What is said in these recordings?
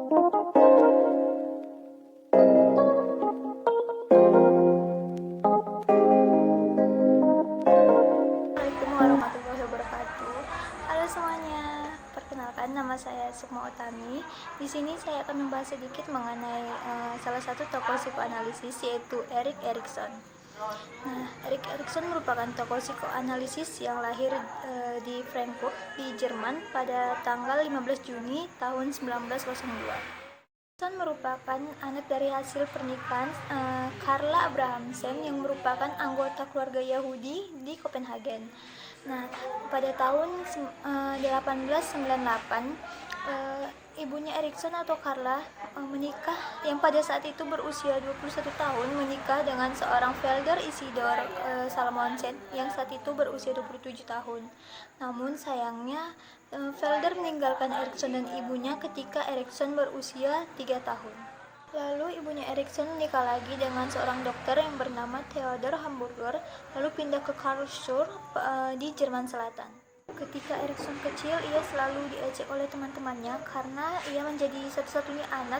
Assalamualaikum warahmatullahi wabarakatuh. Halo semuanya, perkenalkan nama saya Sukma Utami. Di sini saya akan membahas sedikit mengenai salah satu tokoh psikoanalisis, yaitu Erik Erikson. Nah, Erik Erikson merupakan tokoh psikoanalisis yang lahir di Frankfurt di Jerman pada tanggal 15 Juni tahun 1902. Erikson merupakan anak dari hasil pernikahan Carla Abrahamsen yang merupakan anggota keluarga Yahudi di Copenhagen. Nah, pada tahun 1898, ibunya Erikson atau Carla menikah, yang pada saat itu berusia 21 tahun, menikah dengan seorang Felder Isidor Salmonsen yang saat itu berusia 27 tahun. Namun sayangnya Felder meninggalkan Erikson dan ibunya ketika Erikson berusia 3 tahun. Lalu ibunya Erikson menikah lagi dengan seorang dokter yang bernama Theodor Hamburger, lalu pindah ke Karlsruhe di Jerman Selatan. Ketika Erikson kecil, ia selalu diejek oleh teman-temannya karena ia menjadi satu-satunya anak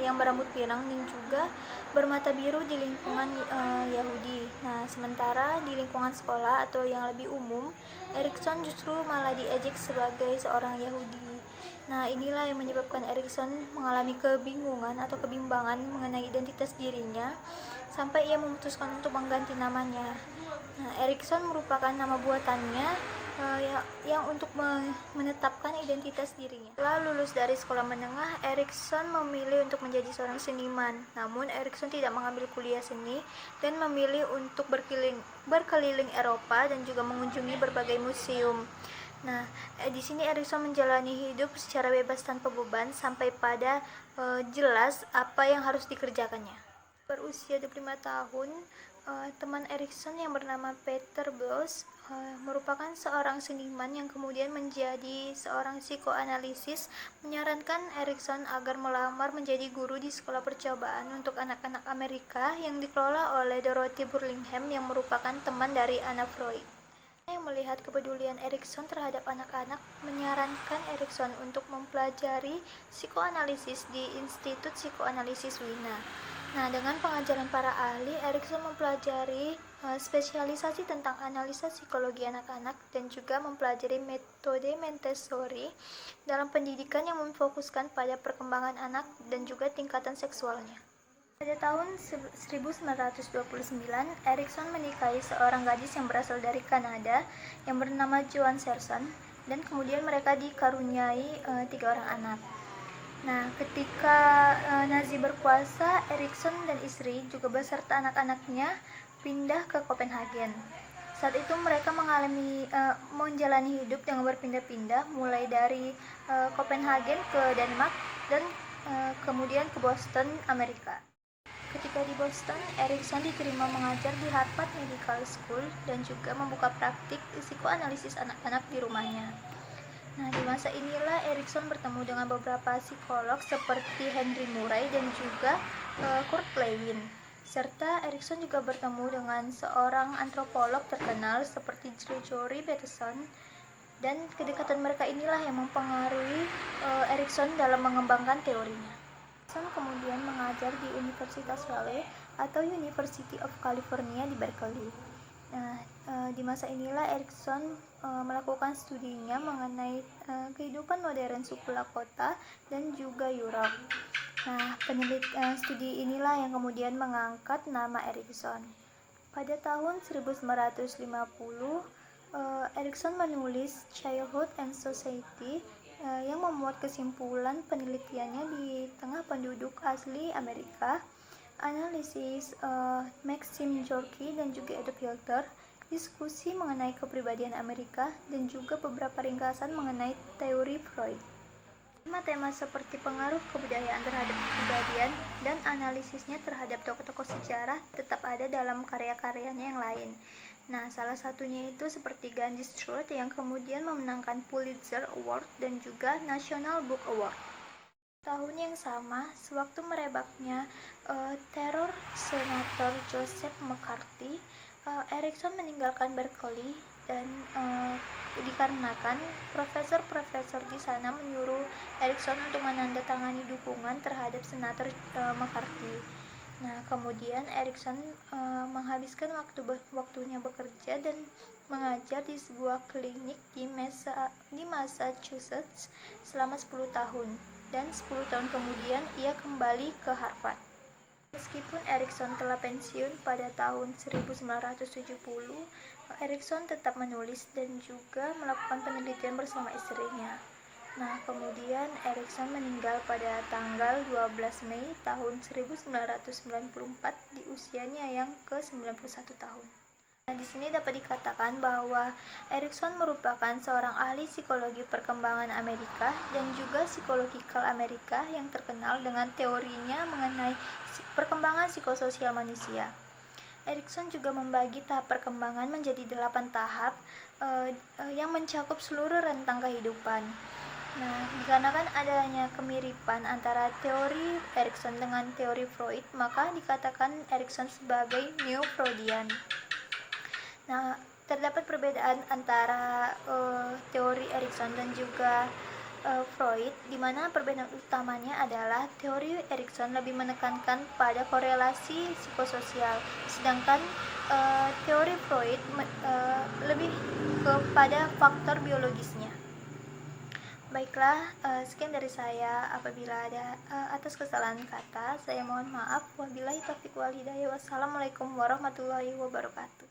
yang berambut pirang dan juga bermata biru di lingkungan Yahudi. Nah, sementara di lingkungan sekolah atau yang lebih umum, Erikson justru malah diejek sebagai seorang Yahudi. Nah, inilah yang menyebabkan Erikson mengalami kebingungan atau kebimbangan mengenai identitas dirinya sampai ia memutuskan untuk mengganti namanya. Nah, Erikson merupakan nama buatannya yang untuk menetapkan identitas dirinya. Setelah lulus dari sekolah menengah, Erikson memilih untuk menjadi seorang seniman. Namun Erikson tidak mengambil kuliah seni dan memilih untuk berkeliling Eropa dan juga mengunjungi berbagai museum. Nah, di sini Erikson menjalani hidup secara bebas tanpa beban sampai pada jelas apa yang harus dikerjakannya. Berusia 25 tahun, teman Erikson yang bernama Peter Bloss merupakan seorang seniman yang kemudian menjadi seorang psikoanalisis, menyarankan Erikson agar melamar menjadi guru di sekolah percobaan untuk anak-anak Amerika yang dikelola oleh Dorothy Burlingham yang merupakan teman dari Anna Freud. Yang melihat kepedulian Erikson terhadap anak-anak, menyarankan Erikson untuk mempelajari psikoanalisis di Institut Psikoanalisis Wina. Nah, dengan pengajaran para ahli, Erikson mempelajari spesialisasi tentang analisa psikologi anak-anak dan juga mempelajari metode Montessori dalam pendidikan yang memfokuskan pada perkembangan anak dan juga tingkatan seksualnya. Pada tahun 1929, Erikson menikahi seorang gadis yang berasal dari Kanada yang bernama Joan Serson, dan kemudian mereka dikaruniai 3 orang anak. Nah, ketika Nazi berkuasa, Erikson dan istri juga beserta anak-anaknya pindah ke Copenhagen. Saat itu mereka menjalani hidup dengan berpindah-pindah, mulai dari Copenhagen ke Denmark dan kemudian ke Boston, Amerika. Ketika di Boston, Erikson diterima mengajar di Harvard Medical School dan juga membuka praktik psikoanalisis anak-anak di rumahnya. Nah, di masa inilah Erikson bertemu dengan beberapa psikolog seperti Henry Murray dan juga Kurt Lewin. Serta Erikson juga bertemu dengan seorang antropolog terkenal seperti Gregory Bateson, dan kedekatan mereka inilah yang mempengaruhi Erikson dalam mengembangkan teorinya. Erikson kemudian mengajar di Universitas Raleigh atau University of California di Berkeley. Nah, di masa inilah Erikson melakukan studinya mengenai kehidupan modern suku Lakota dan juga Yurok. Nah, studi inilah yang kemudian mengangkat nama Erikson. Pada tahun 1950, Erikson menulis Childhood and Society yang memuat kesimpulan penelitiannya di tengah penduduk asli Amerika, analisis Maxim Gorky dan juga Adolf Hitler, diskusi mengenai kepribadian Amerika, dan juga beberapa ringkasan mengenai teori Freud. Tema-tema seperti pengaruh kebudayaan terhadap kepribadian dan analisisnya terhadap tokoh-tokoh sejarah tetap ada dalam karya-karyanya yang lain. Nah, salah satunya itu seperti Gandhi's Truth yang kemudian memenangkan Pulitzer Award dan juga National Book Award. Tahun yang sama, sewaktu merebaknya teror Senator Joseph McCarthy, Erikson meninggalkan Berkeley dan dikarenakan profesor-profesor di sana menyuruh Erikson untuk menandatangani dukungan terhadap Senator McCarthy. Nah, kemudian Erikson menghabiskan waktunya bekerja dan mengajar di sebuah klinik di Massachusetts selama 10 tahun, dan 10 tahun kemudian ia kembali ke Harvard. Meskipun Erikson telah pensiun pada tahun 1970, Erikson tetap menulis dan juga melakukan penelitian bersama istrinya. Nah, kemudian Erikson meninggal pada tanggal 12 Mei tahun 1994 di usianya yang ke-91 tahun. Nah, di sini dapat dikatakan bahwa Erikson merupakan seorang ahli psikologi perkembangan Amerika dan juga psikologikal Amerika yang terkenal dengan teorinya mengenai perkembangan psikososial manusia. Erikson juga membagi tahap perkembangan menjadi 8 tahap yang mencakup seluruh rentang kehidupan. Nah, dikarenakan adanya kemiripan antara teori Erikson dengan teori Freud, maka dikatakan Erikson sebagai neo-Freudian. Nah, terdapat perbedaan antara teori Erikson dan juga Freud, di mana perbedaan utamanya adalah teori Erikson lebih menekankan pada korelasi psikososial, sedangkan teori Freud lebih kepada faktor biologisnya. Baiklah, sekian dari saya. Apabila ada atas kesalahan kata, saya mohon maaf. Wabillahi taufiq wal hidayah. Wassalamualaikum warahmatullahi wabarakatuh.